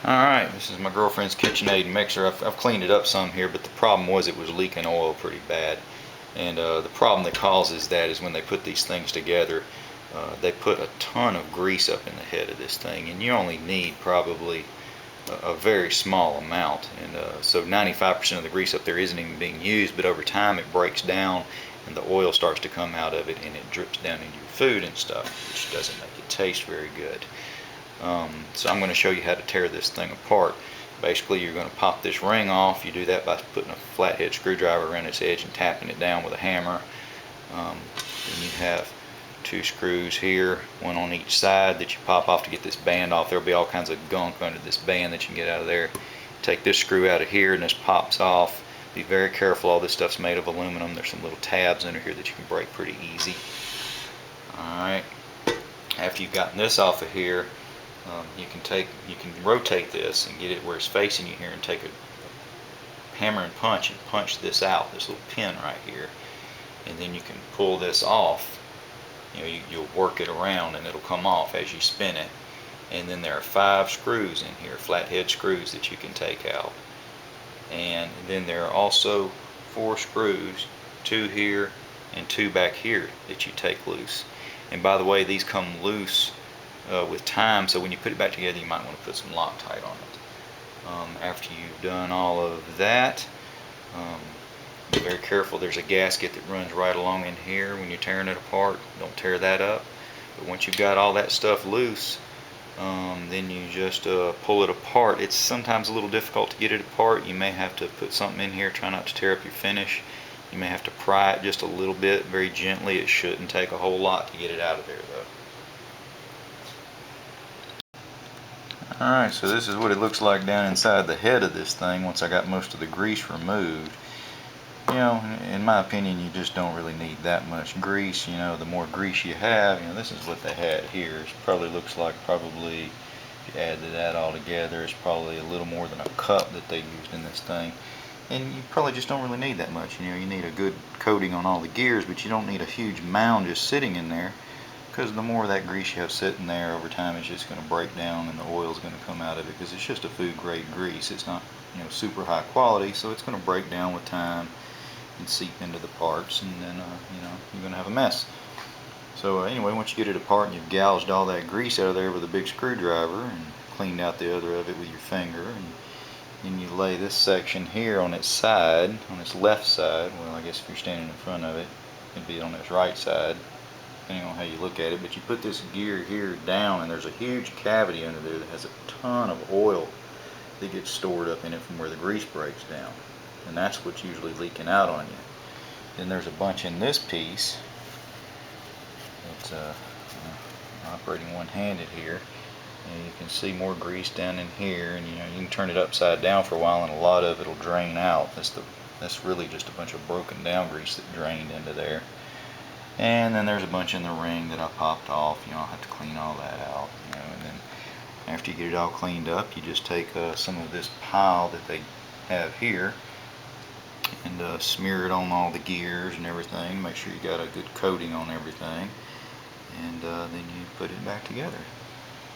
Alright, this is my girlfriend's KitchenAid mixer. I've cleaned it up some here, but the problem was it was leaking oil pretty bad. And the problem that causes that is when they put these things together, they put a ton of grease up in the head of this thing, and you only need probably a very small amount. And so 95% of the grease up there isn't even being used, but over time it breaks down and the oil starts to come out of it and it drips down into your food and stuff, which doesn't make it taste very good. So I'm going to show you how to tear this thing apart. Basically, you're going to pop this ring off. You do that by putting a flathead screwdriver around its edge and tapping it down with a hammer. Then you have two screws here, one on each side, that you pop off to get this band off. There'll be all kinds of gunk under this band that you can get out of there. Take this screw out of here and this pops off. Be very careful, all this stuff's made of aluminum. There's some little tabs under here that you can break pretty easy. Alright, after you've gotten this off of here, you can rotate this and get it where it's facing you here, and take a hammer and punch this out, this little pin right here, and then you can pull this off. You'll work it around and it'll come off as you spin it. And then there are 5 screws in here, flathead screws, that you can take out. And then there are also 4 screws, 2 here and 2 back here, that you take loose. And by the way, these come loose with time, so when you put it back together you might want to put some Loctite on it. After you've done all of that, be very careful. There's a gasket that runs right along in here when you're tearing it apart. Don't tear that up. But once you've got all that stuff loose, then you just pull it apart. It's sometimes a little difficult to get it apart. You may have to put something in here. Try not to tear up your finish. You may have to pry it just a little bit, very gently. It shouldn't take a whole lot to get it out of there though. Alright, so this is what it looks like down inside the head of this thing once I got most of the grease removed. In my opinion, you just don't really need that much grease. The more grease you have, this is what they had here. It probably looks like, if you add that all together, it's probably a little more than a cup that they used in this thing. And you probably just don't really need that much. You need a good coating on all the gears, but you don't need a huge mound just sitting in there, because the more of that grease you have sitting there over time, it's just going to break down and the oil is going to come out of it, because it's just a food grade grease. It's not super high quality, so it's going to break down with time and seep into the parts, and then you're going to have a mess. So anyway, once you get it apart and you've gouged all that grease out of there with a big screwdriver and cleaned out the other of it with your finger, and then you lay this section here on its side, on its left side. Well, I guess if you're standing in front of it, it'd be on its right side, depending on how you look at it. But you put this gear here down, and there's a huge cavity under there that has a ton of oil that gets stored up in it from where the grease breaks down, and that's what's usually leaking out on you. Then there's a bunch in this piece. It's operating one-handed here, and you can see more grease down in here, and you can turn it upside down for a while and a lot of it will drain out. That's really just a bunch of broken down grease that drained into there. And then there's a bunch in the ring that I popped off. I'll have to clean all that out. And then after you get it all cleaned up, you just take some of this pile that they have here and smear it on all the gears and everything. Make sure you got a good coating on everything, and then you put it back together.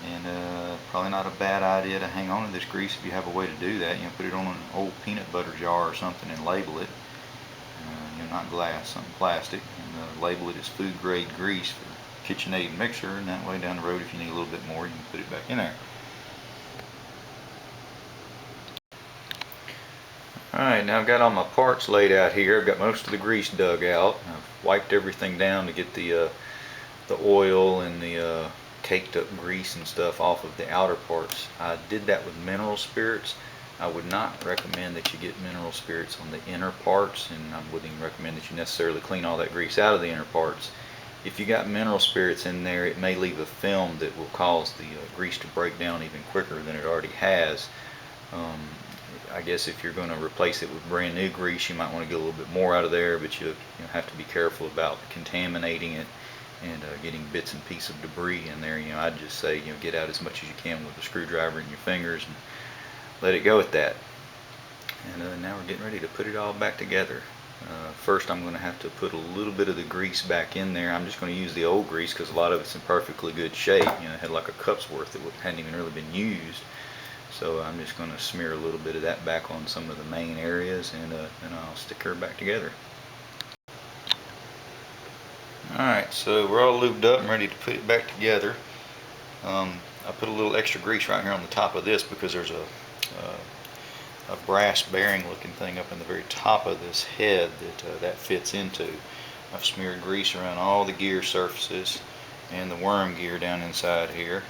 And probably not a bad idea to hang on to this grease if you have a way to do that. Put it on an old peanut butter jar or something and label it. Not glass, something plastic, and label it as food grade grease for KitchenAid Mixer, and that way down the road, if you need a little bit more, you can put it back in there. Alright, now I've got all my parts laid out here. I've got most of the grease dug out. I've wiped everything down to get the oil and the caked up grease and stuff off of the outer parts. I did that with mineral spirits. I would not recommend that you get mineral spirits on the inner parts, and I wouldn't even recommend that you necessarily clean all that grease out of the inner parts. If you got mineral spirits in there, it may leave a film that will cause the grease to break down even quicker than it already has. I guess if you're going to replace it with brand new grease, you might want to get a little bit more out of there, but you have to be careful about contaminating it and getting bits and pieces of debris in there. I'd just say get out as much as you can with a screwdriver in your fingers and let it go at that. And now we're getting ready to put it all back together. First, I'm going to have to put a little bit of the grease back in there. I'm just going to use the old grease because a lot of it's in perfectly good shape. It had like a cup's worth that hadn't even really been used. So I'm just going to smear a little bit of that back on some of the main areas, and then I'll stick her back together. Alright, so we're all lubed up and ready to put it back together. I put a little extra grease right here on the top of this because there's a brass bearing looking thing up in the very top of this head that fits into. I've smeared grease around all the gear surfaces and the worm gear down inside here,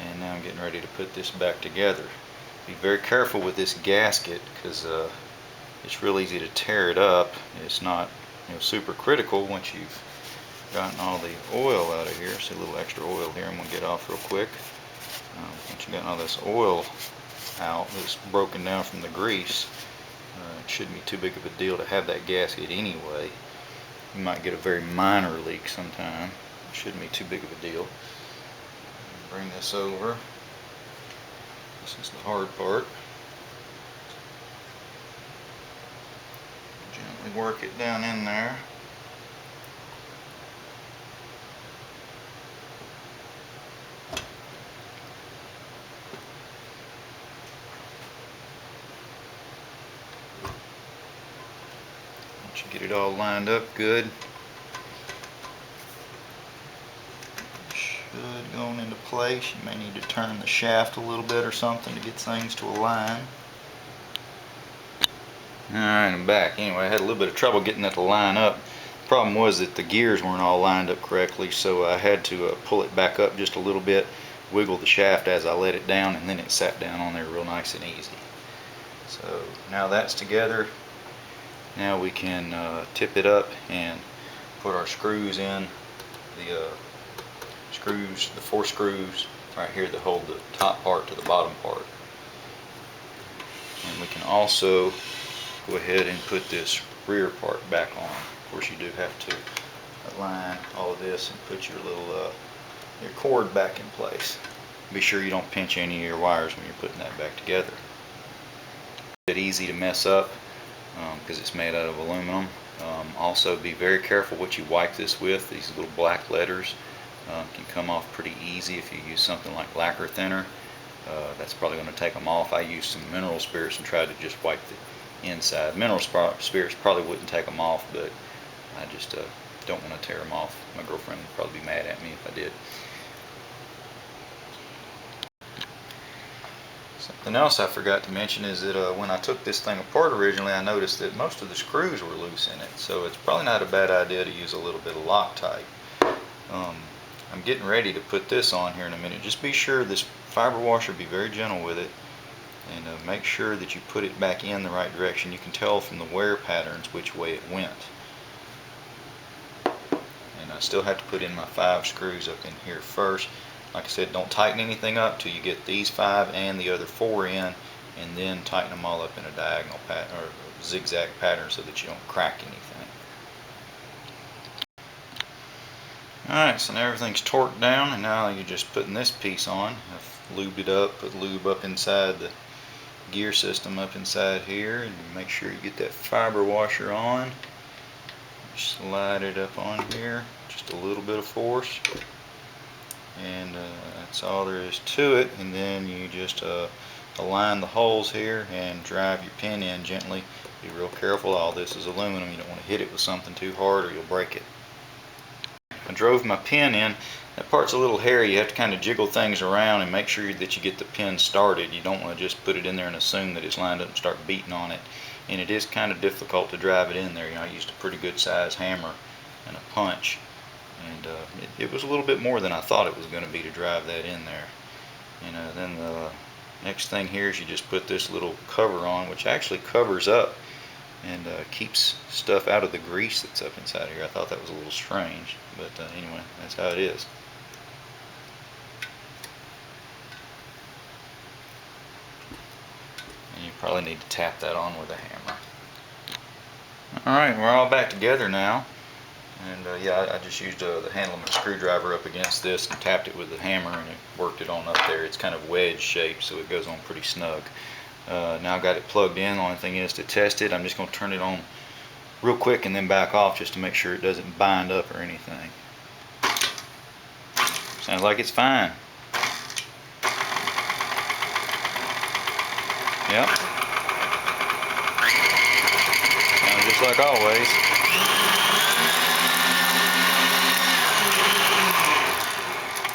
and now I'm getting ready to put this back together. Be very careful with this gasket because it's real easy to tear it up. It's not, super critical once you've gotten all the oil out of here. See a little extra oil here I'm going to get off real quick. Once you've gotten all this oil out that's broken down from the grease, it shouldn't be too big of a deal to have that gasket anyway. You might get a very minor leak sometime. It shouldn't be too big of a deal. Bring this over. This is the hard part. Gently work it down in there. Once you get it all lined up good, should go into place. You may need to turn the shaft a little bit or something to get things to align. Alright, I'm back. Anyway, I had a little bit of trouble getting that to line up. The problem was that the gears weren't all lined up correctly, so I had to pull it back up just a little bit, wiggle the shaft as I let it down, and then it sat down on there real nice and easy. So now that's together. Now we can tip it up and put our screws in. The 4 screws right here that hold the top part to the bottom part. And we can also go ahead and put this rear part back on. Of course, you do have to align all of this and put your little your cord back in place. Be sure you don't pinch any of your wires when you're putting that back together. It's easy to mess up because it's made out of aluminum. Also, be very careful what you wipe this with. These little black letters can come off pretty easy if you use something like lacquer thinner. That's probably going to take them off. I used some mineral spirits and tried to just wipe the inside. Mineral spirits probably wouldn't take them off, but I just don't want to tear them off. My girlfriend would probably be mad at me if I did. Something else I forgot to mention is that when I took this thing apart originally, I noticed that most of the screws were loose in it, so it's probably not a bad idea to use a little bit of Loctite. I'm getting ready to put this on here in a minute. Just be sure this fiber washer, be very gentle with it, and make sure that you put it back in the right direction. You can tell from the wear patterns which way it went. And I still have to put in my 5 screws up in here first. Like I said, don't tighten anything up till you get these 5 and the other 4 in, and then tighten them all up in a diagonal pattern or zigzag pattern so that you don't crack anything. Alright, so now everything's torqued down, and now you're just putting this piece on. I've lubed it up, put lube up inside the gear system up inside here, and make sure you get that fiber washer on. Slide it up on here, just a little bit of force, and that's all there is to it. And then you just align the holes here and drive your pin in gently. Be real careful, all this is aluminum. You don't want to hit it with something too hard or you'll break it. I drove my pin in. That part's a little hairy. You have to kind of jiggle things around and make sure that you get the pin started. You don't want to just put it in there and assume that it's lined up and start beating on it. And it is kind of difficult to drive it in there. I used a pretty good size hammer and a punch, and it was a little bit more than I thought it was going to be to drive that in there. Then the next thing here is you just put this little cover on, which actually covers up and keeps stuff out of the grease that's up inside here. I thought that was a little strange, but anyway, that's how it is. And you probably need to tap that on with a hammer. Alright, we're all back together now, and yeah, I just used the handle of my screwdriver up against this and tapped it with the hammer, and it worked it on up there. It's kind of wedge shaped, so it goes on pretty snug. Now I've got it plugged in. The only thing is to test it, I'm just going to turn it on real quick and then back off just to make sure it doesn't bind up or anything. Sounds like it's fine. Yep. Sounds just like always.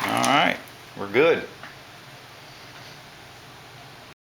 All right, we're good.